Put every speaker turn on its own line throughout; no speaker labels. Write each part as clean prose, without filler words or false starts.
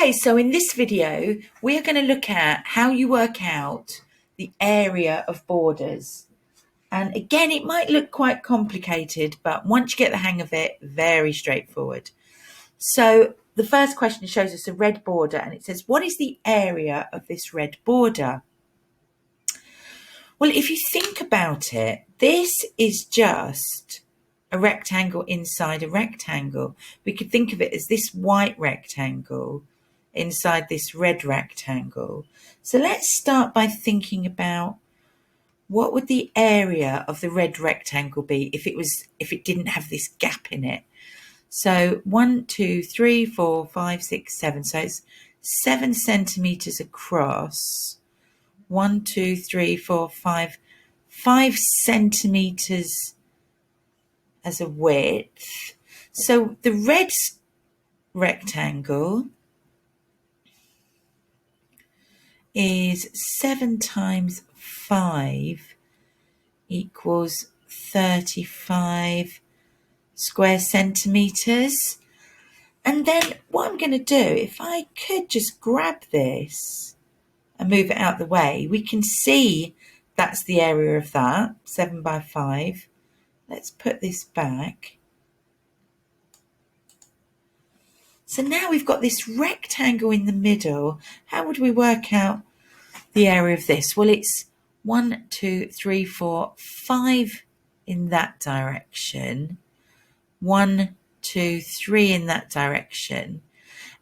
Okay, so in this video, we're going to look at how you work out the area of borders. And again, it might look quite complicated, but once you get the hang of it, very straightforward. So the first question shows us a red border and it says, what is the area of this red border? Well, if you think about it, this is just a rectangle inside a rectangle. We could think of it as this white rectangle inside this red rectangle. So let's start by thinking about what would the area of the red rectangle be if it didn't have this gap in it. So 1, 2, 3, 4, 5, 6, 7. So it's 7 centimeters across. 1, 2, 3, 4, 5. 5 centimeters as a width. So the red rectangle is 7 times 5 equals 35 square centimeters. And then what I'm going to do, if I could just grab this and move it out the way, we can see that's the area of that, 7 by 5. Let's put this back. So now we've got this rectangle in the middle. How would we work out the area of this? Well, it's 1, 2, 3, 4, 5 in that direction. 1, 2, 3 in that direction.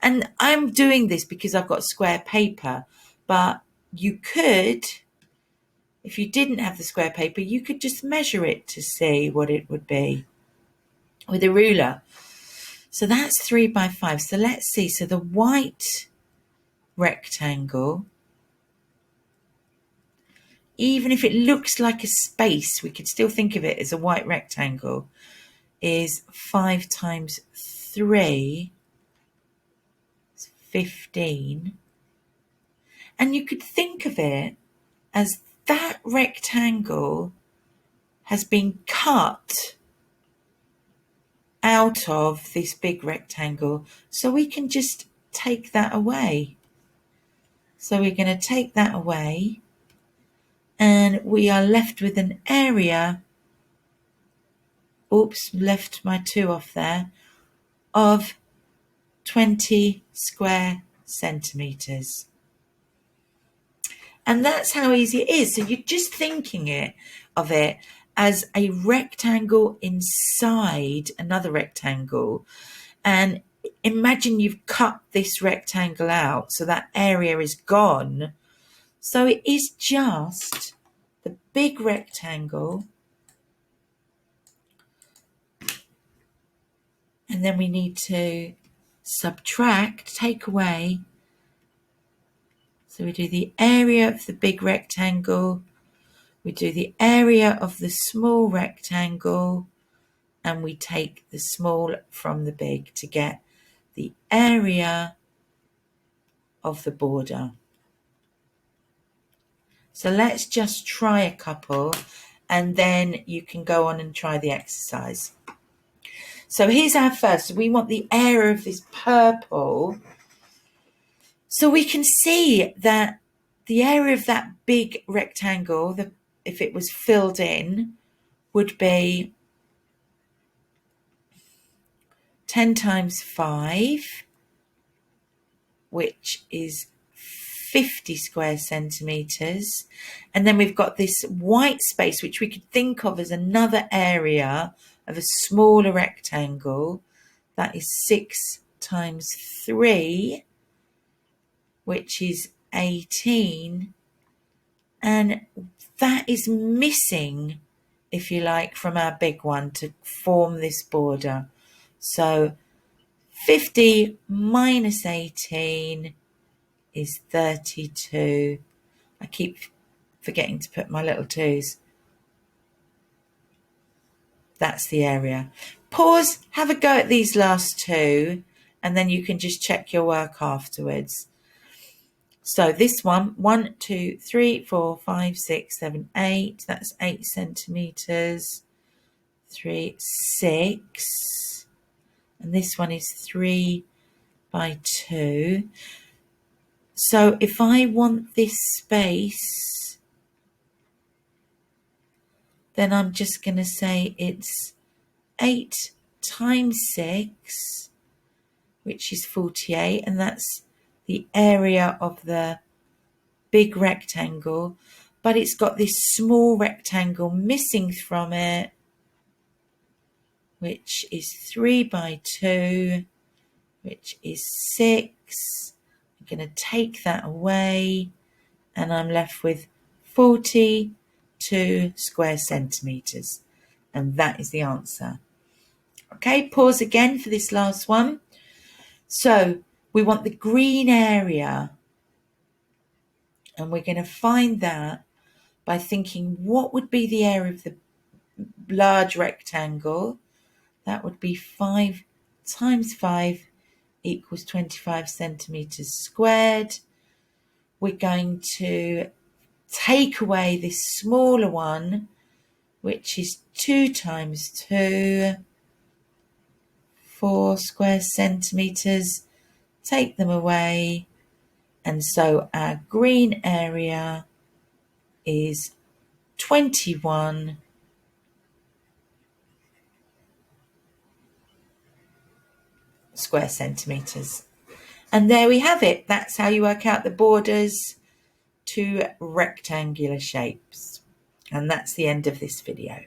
And I'm doing this because I've got square paper, but you could, if you didn't have the square paper, you could just measure it to see what it would be with a ruler. So that's 3 by 5. So let's see. So the white rectangle, even if it looks like a space, we could still think of it as a white rectangle, is 5 times 3, it's 15. And you could think of it as that rectangle has been cut out of this big rectangle. So we can just take that away. So we're going to take that away and we are left with an area, oops, left my 2 off there, of 20 square centimetres. And that's how easy it is. So you're just thinking of it as a rectangle inside another rectangle. And imagine you've cut this rectangle out, so that area is gone. So it is just the big rectangle. And then we need to subtract, take away. So we do the area of the big rectangle, we do the area of the small rectangle, and we take the small from the big to get the area of the border. So let's just try a couple and then you can go on and try the exercise. So here's our first. We want the area of this purple. So we can see that the area of that big rectangle, if it was filled in, would be 10 times 5, which is 50 square centimetres. And then we've got this white space, which we could think of as another area of a smaller rectangle. That is 6 times 3, which is 18. And that is missing, if you like, from our big one to form this border. So 50 minus 18 is 32. I keep forgetting to put my little 2's. That's the area. Pause, have a go at these last 2, and then you can just check your work afterwards. So this one, 1, 2, 3, 4, 5, 6, 7, 8. That's 8 centimetres. 3, 6. And this one is 3, by 2. So if I want this space, then I'm just going to say it's 8 times 6, which is 48, and that's the area of the big rectangle, but it's got this small rectangle missing from it, which is 3 by 2, which is 6. I'm going to take that away, and I'm left with 42 square centimetres, and that is the answer. Okay, pause again for this last one. So we want the green area, and we're going to find that by thinking what would be the area of the large rectangle. That would be 5 times 5 equals 25 centimetres squared. We're going to take away this smaller one, which is 2 times 2, 4 square centimetres. Take them away, and so our green area is 21 square centimetres. And there we have it. That's how you work out the borders to rectangular shapes. And that's the end of this video.